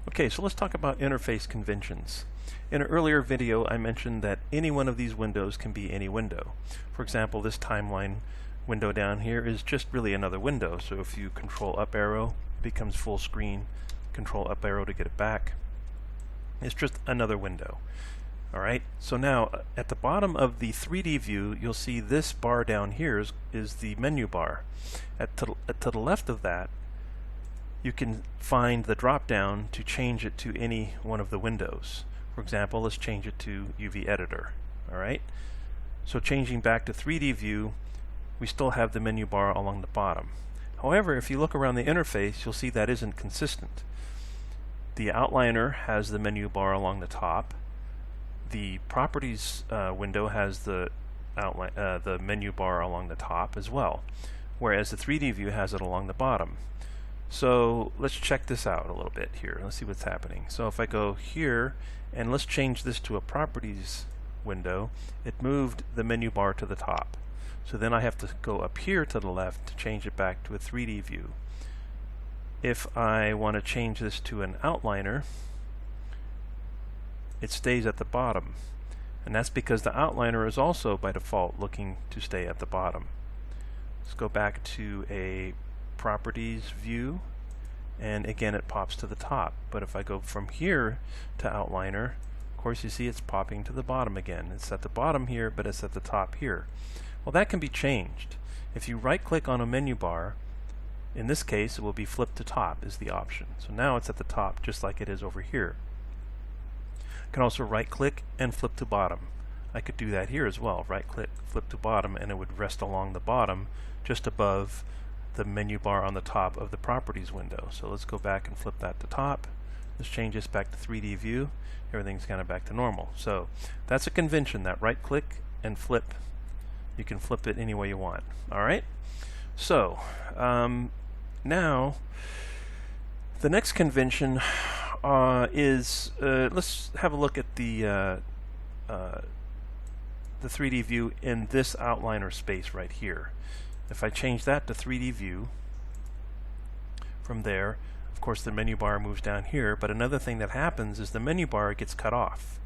Okay, so let's talk about interface conventions. In an earlier video, I mentioned that any one of these windows can be any window. For example, this timeline window down here is just really another window. So if you control up arrow, it becomes full screen. Control up arrow to get it back. It's just another window. Alright, so now at the bottom of the 3D view, you'll see this bar down here is the menu bar. To the left of that, you can find the drop down to change it to any one of the windows. For example, let's change it to UV editor. Alright, so changing back to 3D view, we still have the menu bar along the bottom. However, if you look around the interface, you'll see that isn't consistent. The outliner has the menu bar along the top. The properties window has the menu bar along the top as well, whereas the 3D view has it along the bottom. So let's check this out a little bit here. Let's see what's happening. So if I go here and let's change this to a properties window, it moved the menu bar to the top. So then I have to go up here to the left to change it back to a 3D view. If I want to change this to an outliner, it stays at the bottom. And that's because the outliner is also by default looking to stay at the bottom. Let's go back to a properties view, and again it pops to the top. But if I go from here to outliner, of course you see it's popping to the bottom again. It's at the bottom here, but it's at the top here. Well, that can be changed. If you right click on a menu bar, in this case it will be flip to top is the option. So now it's at the top just like it is over here. I can also right click and flip to bottom. I could do that here as well. Right click, flip to bottom, and it would rest along the bottom just above the menu bar on the top of the properties window. So let's go back and flip that to top. Let's change this back to 3D view. Everything's kind of back to normal. So that's a convention, that right click and flip. You can flip it any way you want. Alright? So now the next convention is let's have a look at the 3D view in this outliner space right here. If I change that to 3D view, from there, of course the menu bar moves down here, but another thing that happens is the menu bar gets cut off.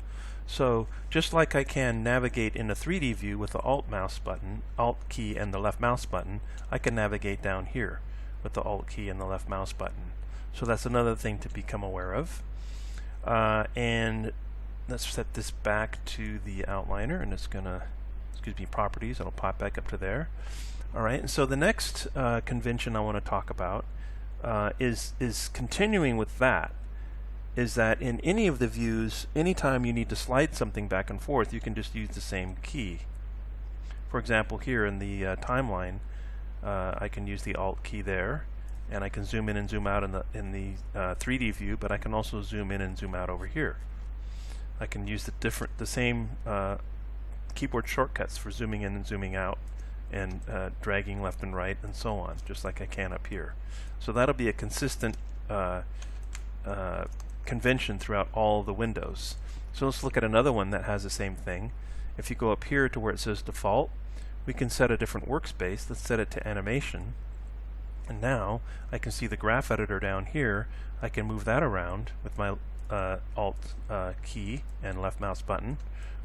So just like I can navigate in a 3D view with the Alt mouse button, Alt key and the left mouse button, I can navigate down here with the Alt key and the left mouse button. So that's another thing to become aware of. And let's set this back to the outliner, and it's gonna, properties, it'll pop back up to there. Alright, and so the next convention I want to talk about is continuing with that, is that in any of the views, anytime you need to slide something back and forth, you can just use the same key. For example, here in the timeline, I can use the Alt key there, and I can zoom in and zoom out in the 3D view, but I can also zoom in and zoom out over here. I can use the same keyboard shortcuts for zooming in and zooming out, and dragging left and right, and so on, just like I can up here. So that'll be a consistent convention throughout all the windows. So let's look at another one that has the same thing. If you go up here to where it says default, we can set a different workspace. Let's set it to animation. And now I can see the graph editor down here. I can move that around with my Alt key and left mouse button,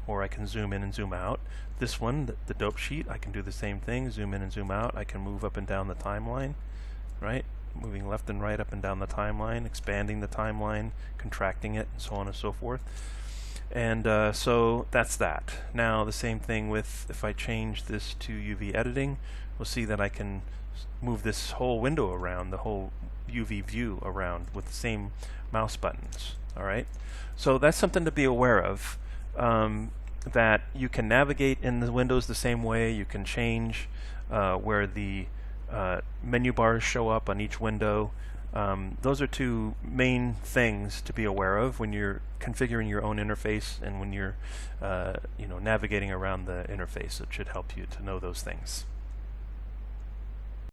or I can zoom in and zoom out. This one, the dope sheet, I can do the same thing, zoom in and zoom out. I can move up and down the timeline, right? Moving left and right up and down the timeline, expanding the timeline, contracting it, and so on and so forth. And so that's that. Now the same thing with, if I change this to UV editing, we'll see that I can move this whole window around, the whole UV view around with the same mouse buttons. Alright, so that's something to be aware of, that you can navigate in the windows the same way. You can change where the menu bars show up on each window. Those are two main things to be aware of when you're configuring your own interface and when you're navigating around the interface. It should help you to know those things.